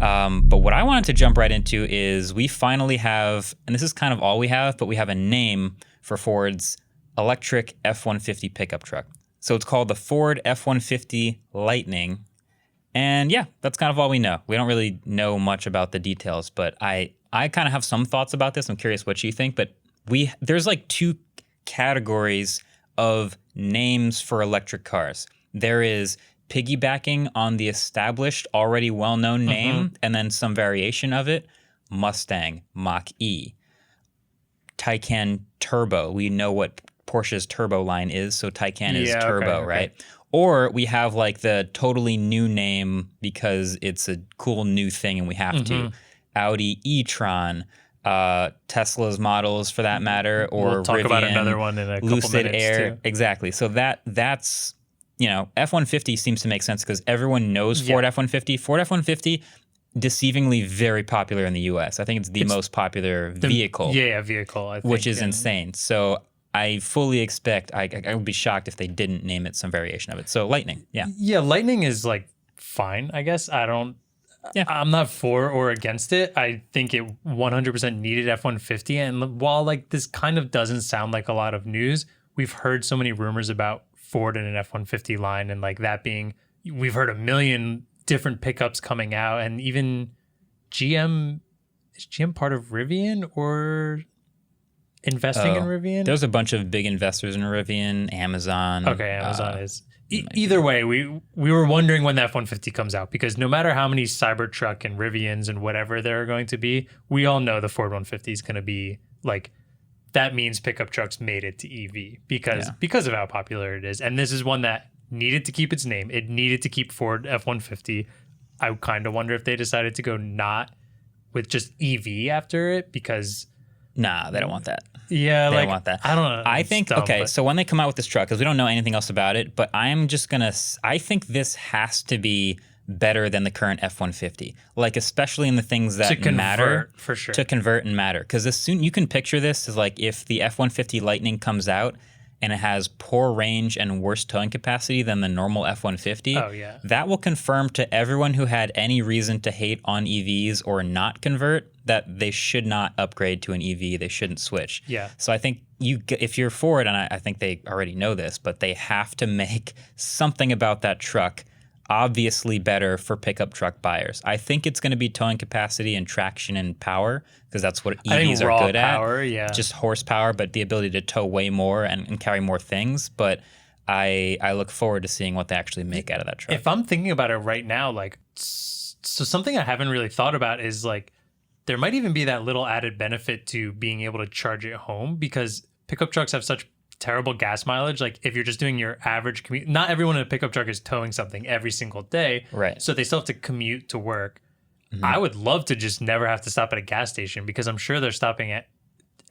But what I wanted to jump right into is we finally have, and this is kind of all we have, but we have a name for Ford's electric F-150 pickup truck. So it's called the Ford F-150 Lightning. And yeah, that's kind of all we know. We don't really know much about the details, but I kind of have some thoughts about this. I'm curious what you think, but there's like two categories of names for electric cars. There is piggybacking on the established, already well-known name, and then some variation of it. Mustang, Mach-E, Taycan Turbo. We know what Porsche's turbo line is, so Taycan is turbo, okay. Right? Or we have like the totally new name because it's a cool new thing and we have to. Audi e-tron, Tesla's models for that matter, or we'll talk Rivian, about another one in a couple Lucid minutes Air. too. Exactly. So that's, F-150 seems to make sense because everyone knows Ford F-150. Ford F-150, deceivingly very popular in the U.S. I think it's the most popular vehicle. Vehicle, I think. Which is insane. So I fully expect, I would be shocked if they didn't name it some variation of it. So Lightning, yeah. Yeah, Lightning is like fine, I guess. I'm not for or against it. I think it 100% needed F-150. And while like this kind of doesn't sound like a lot of news, we've heard so many rumors about Ford and an F-150 line, and like that being, we've heard a million different pickups coming out, and even GM, is GM part of Rivian or investing in Rivian? There's a bunch of big investors in Rivian, Amazon. Okay, Amazon is. Either way, we were wondering when the F-150 comes out, because no matter how many Cybertruck and Rivians and whatever there are going to be, we all know the Ford 150 is going to be like, that means pickup trucks made it to EV because of how popular it is. And this is one that needed to keep its name. It needed to keep Ford F-150. I kind of wonder if they decided to go not with just EV after it, because... Nah, they don't want that. Yeah, they don't want that. I don't know. I think, so when they come out with this truck, because we don't know anything else about it, but I think this has to be better than the current F-150, like especially in the things that matter, for sure, to convert and matter. Because as soon you can picture this as like if the F-150 Lightning comes out and it has poor range and worse towing capacity than the normal F-150, that will confirm to everyone who had any reason to hate on EVs or not convert that they should not upgrade to an EV. They shouldn't switch. Yeah. So I think if you're Ford, and I think they already know this, but they have to make something about that truck obviously better for pickup truck buyers. I think it's going to be towing capacity and traction and power, because that's what EVs are good at. Just horsepower, but the ability to tow way more and carry more things. But I look forward to seeing what they actually make out of that truck. If I'm thinking about it right now, like, so something I haven't really thought about is like, there might even be that little added benefit to being able to charge it home, because pickup trucks have such terrible gas mileage. Like if you're just doing your average commute, not everyone in a pickup truck is towing something every single day. Right. So they still have to commute to work. I would love to just never have to stop at a gas station, because I'm sure they're stopping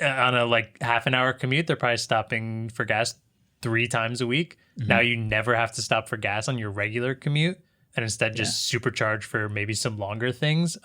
on a like half an hour commute. They're probably stopping for gas 3 times a week. Now you never have to stop for gas on your regular commute, and instead just supercharge for maybe some longer things.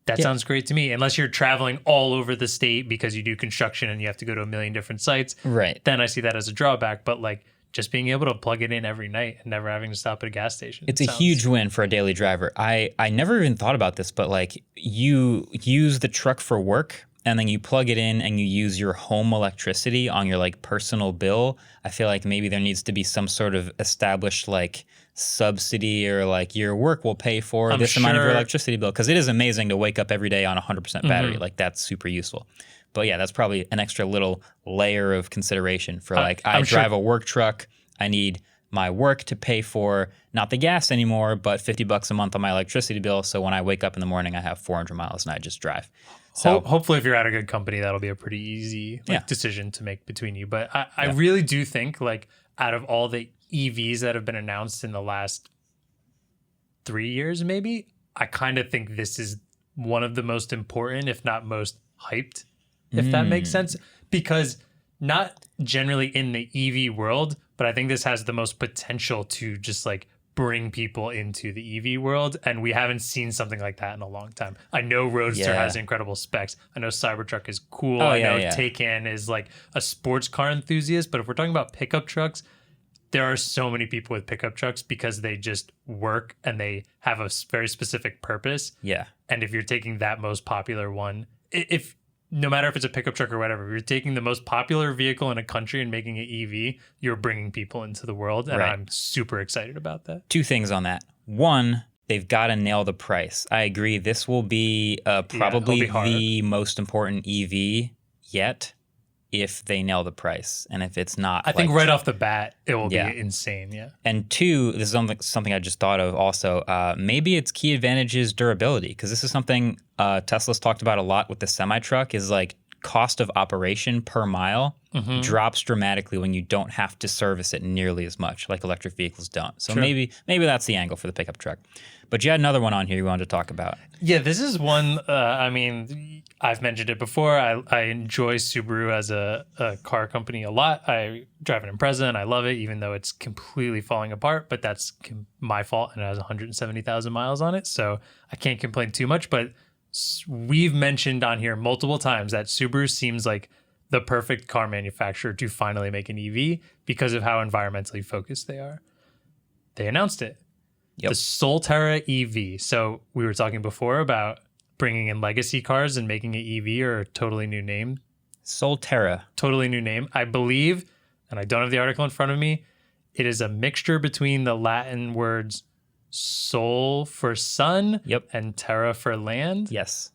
That sounds great to me, unless you're traveling all over the state because you do construction and you have to go to a million different sites. Right. Then I see that as a drawback. But like just being able to plug it in every night and never having to stop at a gas station. It's a huge win for a daily driver. I never even thought about this, but like you use the truck for work and then you plug it in and you use your home electricity on your like personal bill. I feel like maybe there needs to be some sort of established like subsidy, or like your work will pay for amount of your electricity bill, because it is amazing to wake up every day on 100% battery. Like that's super useful. But yeah, that's probably an extra little layer of consideration for like I drive a work truck. I need my work to pay for not the gas anymore, but $50 a month on my electricity bill. So when I wake up in the morning, I have 400 miles and I just drive. So hopefully if you're at a good company, that'll be a pretty easy decision to make between you. But I really do think like out of all the EVs that have been announced in the last 3 years, maybe, I kind of think this is one of the most important, if not most hyped, if that makes sense. Because not generally in the EV world, but I think this has the most potential to just like bring people into the EV world. And we haven't seen something like that in a long time. I know Roadster has incredible specs. I know Cybertruck is cool. I know Taycan is like a sports car enthusiast. But if we're talking about pickup trucks, there are so many people with pickup trucks because they just work and they have a very specific purpose. Yeah. And if you're taking that most popular one, if no matter if it's a pickup truck or whatever, if you're taking the most popular vehicle in a country and making it EV, you're bringing people into the world. And I'm super excited about that. 2 things on that. One, they've got to nail the price. I agree. This will be probably the most important EV yet if they nail the price. And if it's not, I think right off the bat, it will be insane. Yeah. And 2, this is something I just thought of also. Maybe its key advantage is durability, because this is something Tesla's talked about a lot with the semi-truck is like cost of operation per mile drops dramatically when you don't have to service it nearly as much like electric vehicles don't. So maybe that's the angle for the pickup truck. But you had another one on here you wanted to talk about. Yeah, this is one, I mean, I've mentioned it before. I enjoy Subaru as a car company a lot. I drive an Impreza and I love it, even though it's completely falling apart. But that's my fault, and it has 170,000 miles on it. So I can't complain too much. But we've mentioned on here multiple times that Subaru seems like the perfect car manufacturer to finally make an EV because of how environmentally focused they are. They announced it. Yep. The Solterra EV. So we were talking before about bringing in legacy cars and making it EV or a totally new name. Solterra. Totally new name. I believe, and I don't have the article in front of me, it is a mixture between the Latin words sol for sun and terra for land. Yes.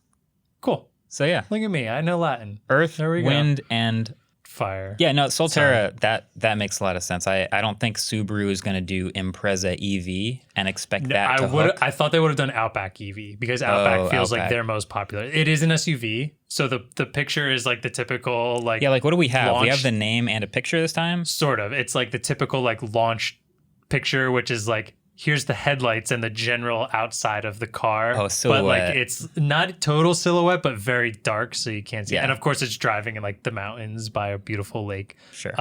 Cool. So yeah. Look at me. I know Latin. Earth, wind, and fire. Yeah, no, Solterra, that makes a lot of sense. I don't think Subaru is going to do Impreza EV and expect that to hook. I thought they would have done Outback EV because Outback feels like their most popular. It is an SUV, so the picture is like the typical like what do we have? We have the name and a picture this time? Sort of. It's like the typical like launch picture, which is like here's the headlights and the general outside of the car. Oh, silhouette. But like it's not total silhouette, but very dark, so you can't see. Yeah. And of course, it's driving in like the mountains by a beautiful lake. Sure.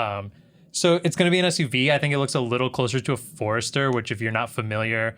So it's going to be an SUV. I think it looks a little closer to a Forester, which if you're not familiar,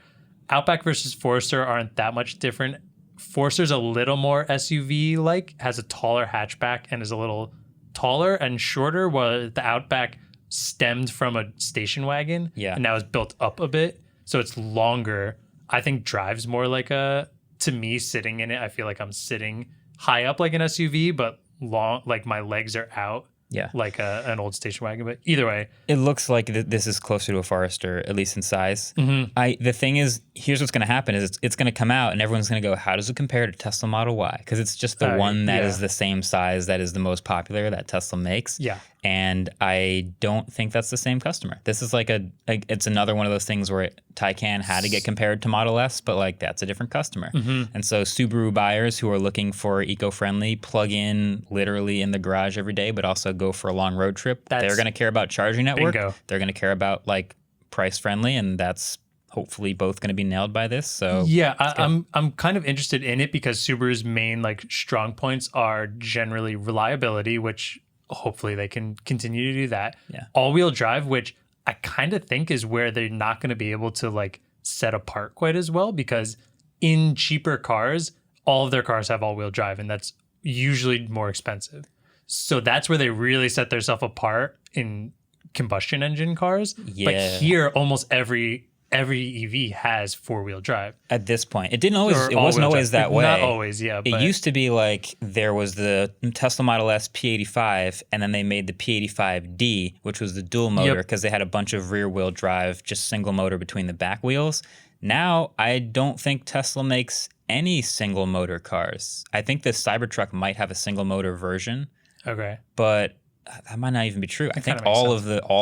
Outback versus Forester aren't that much different. Forester's a little more SUV-like, has a taller hatchback and is a little taller and shorter, while the Outback stemmed from a station wagon and now is built up a bit. So it's longer. I think drives more like to me, sitting in it, I feel like I'm sitting high up like an SUV, but long, like my legs are out. Yeah, like an old station wagon. But either way, it looks like this is closer to a Forester, at least in size. Mm-hmm. The thing is, here's what's going to happen: is it's going to come out, and everyone's going to go, "How does it compare to Tesla Model Y?" Because it's just the one that is the same size that is the most popular that Tesla makes. Yeah, and I don't think that's the same customer. This is like it's another one of those things where Taycan had to get compared to Model S, but like that's a different customer. Mm-hmm. And so Subaru buyers who are looking for eco-friendly, plug in literally in the garage every day, but also go for a long road trip. They're going to care about charging network. Bingo. They're going to care about like price friendly, and that's hopefully both going to be nailed by this. So yeah, I'm kind of interested in it because Subaru's main like strong points are generally reliability, which hopefully they can continue to do that. Yeah. All-wheel drive, which I kind of think is where they're not going to be able to like set apart quite as well, because in cheaper cars, all of their cars have all-wheel drive, and that's usually more expensive. So that's where they really set themselves apart in combustion engine cars. Yeah. But here, almost every EV has four-wheel drive. At this point, it wasn't always that way. Not always, yeah. It used to be like there was the Tesla Model S P85, and then they made the P85D, which was the dual motor because they had a bunch of rear-wheel drive, just single motor between the back wheels. Now, I don't think Tesla makes any single motor cars. I think the Cybertruck might have a single motor version. Okay. But that might not even be true. I think all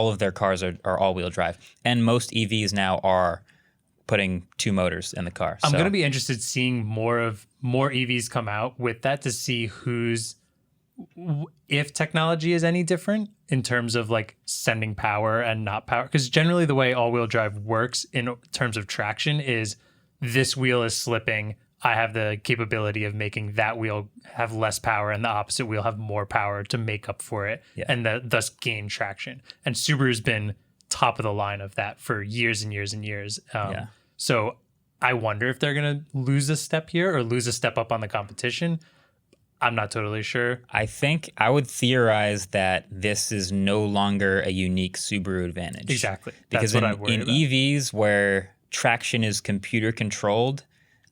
of their cars are all-wheel drive, and most EVs now are putting two motors in the car. I'm going to be interested seeing more EVs come out with that to see if technology is any different in terms of like sending power and not power. Because generally the way all-wheel drive works in terms of traction is this wheel is slipping, I have the capability of making that wheel have less power and the opposite wheel have more power to make up for it and thus gain traction. And Subaru's been top of the line of that for years and years and years. So I wonder if they're going to lose a step here or lose a step up on the competition. I'm not totally sure. I think I would theorize that this is no longer a unique Subaru advantage. Exactly. Because That's what I worry in about. EVs where traction is computer controlled,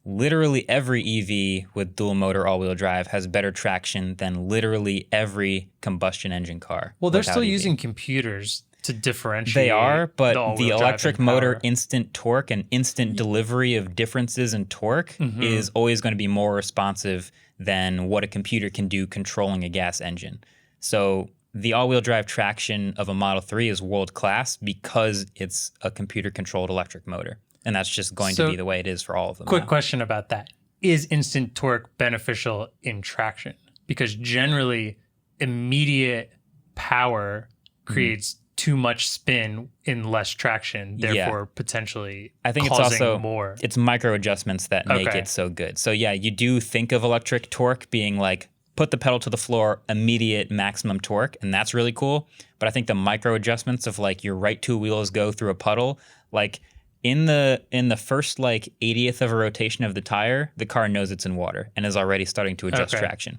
literally every EV with dual motor all-wheel drive has better traction than literally every combustion engine car. Well, they're without still EV. using computers to differentiate. They are, but the all-wheel drive electric and motor power. instant torque and instant delivery of differences in torque is always going to be more responsive than what a computer can do controlling a gas engine. So the all-wheel drive traction of a Model 3 is world-class because it's a computer-controlled electric motor. And that's just going to be the way it is for all of them. Quick question about that. Is instant torque beneficial in traction? Because generally, immediate power creates too much spin in less traction, therefore potentially I think causing it's also more. It's micro adjustments that make Okay. it so good. So yeah, you do think of electric torque being like put the pedal to the floor, immediate maximum torque, and that's really cool. But I think the micro adjustments of like your right two wheels go through a puddle, like in the first like 80th of a rotation of the tire, the car knows it's in water and is already starting to adjust traction.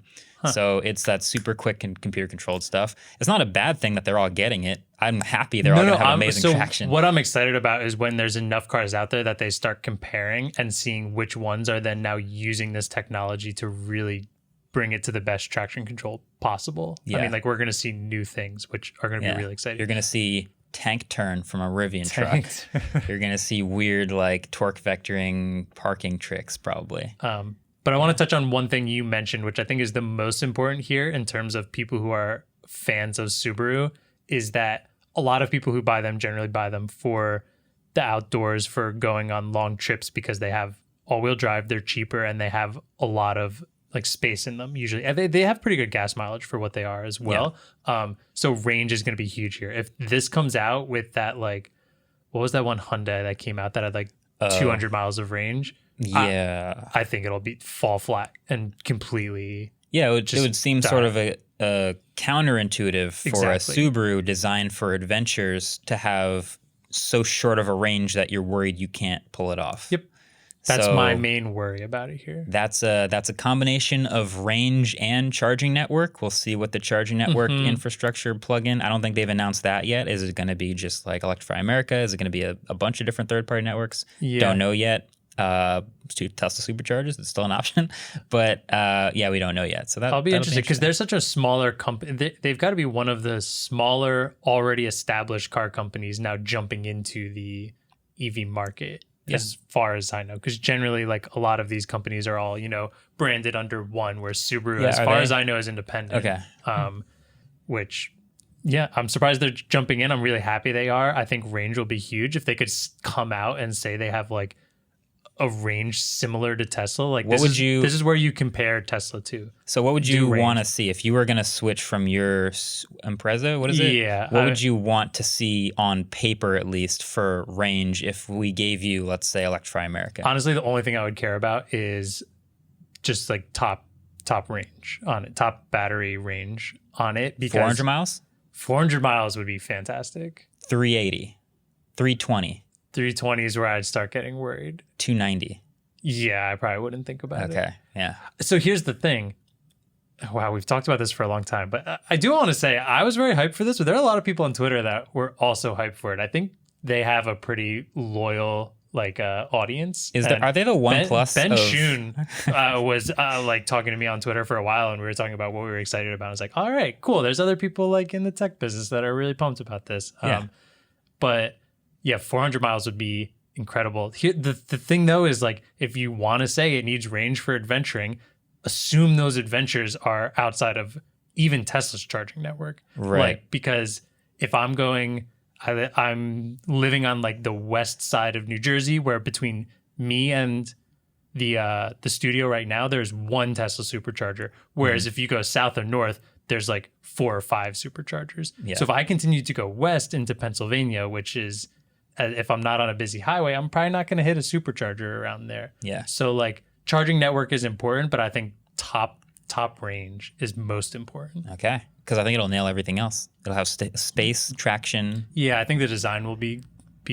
So it's that super quick and computer controlled stuff. It's not a bad thing that they're all getting it. I'm happy they're all going to have amazing traction. What I'm excited about is when there's enough cars out there that they start comparing and seeing which ones are then now using this technology to really bring it to the best traction control possible. Yeah. I mean, like we're going to see new things, which are going to be really exciting. You're going to see tank turn from a Rivian truck. You're going to see weird like torque vectoring parking tricks probably. But I want to touch on one thing you mentioned, which I think is the most important here in terms of people who are fans of Subaru, is that a lot of people who buy them generally buy them for the outdoors, for going on long trips because they have all-wheel drive, they're cheaper, and they have a lot of like space in them usually. And they have pretty good gas mileage for what they are as well. So range is going to be huge here. If this comes out with that, like, what was that one Hyundai that came out that had like 200 miles of range? Yeah. I think it'll be fall flat and completely. Yeah, it would seem sort of a counterintuitive for a Subaru designed for adventures to have so short of a range that you're worried you can't pull it off. Yep. That's my main worry about it here. That's a combination of range and charging network. We'll see what the charging network infrastructure plug-in. I don't think they've announced that yet. Is it going to be just like Electrify America? Is it going to be a bunch of different third-party networks? Yeah. Don't know yet. Tesla superchargers, it's still an option, but we don't know yet. So I'll be interested because they're such a smaller company. They've got to be one of the smaller, already established car companies now jumping into the EV market. As far as I know, because generally, like a lot of these companies are all branded under one, where Subaru, as far as I know, is independent. Okay. Which, I'm surprised they're jumping in. I'm really happy they are. I think range will be huge if they could come out and say they have like a range similar to Tesla. Like this is where you compare Tesla to. So what would you want to see if you were going to switch from your Impreza? What is it? Yeah. What would you want to see on paper, at least, for range if we gave you, let's say, Electrify America? Honestly, the only thing I would care about is just like top range on it, top battery range on it. Because 400 miles? 400 miles would be fantastic. 380, 320. 320 is where I'd start getting worried. 290. Yeah, I probably wouldn't think about it. Okay, yeah. So here's the thing. Wow, we've talked about this for a long time, but I do want to say I was very hyped for this, but there are a lot of people on Twitter that were also hyped for it. I think they have a pretty loyal audience. Are they the OnePlus? Ben Schoon was like talking to me on Twitter for a while, and we were talking about what we were excited about. I was like, all right, cool. There's other people like in the tech business that are really pumped about this. But yeah, 400 miles would be incredible. Here, the thing though is like, if you want to say it needs range for adventuring, assume those adventures are outside of even Tesla's charging network. Right. Like, because if I'm living on like the west side of New Jersey, where between me and the studio right now, there's one Tesla supercharger. Whereas if you go south or north, there's like 4 or 5 superchargers. Yeah. So if I continue to go west into Pennsylvania, which is, if I'm not on a busy highway, I'm probably not going to hit a supercharger around there. Yeah. So like charging network is important, but I think top range is most important. Okay. Because I think it'll nail everything else. It'll have space, traction. Yeah, I think the design will be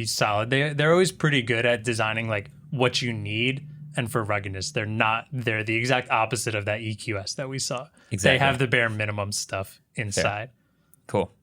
solid. They're always pretty good at designing like what you need and for ruggedness. They're not. They're the exact opposite of that EQS that we saw. Exactly. They have the bare minimum stuff inside. Fair. Cool.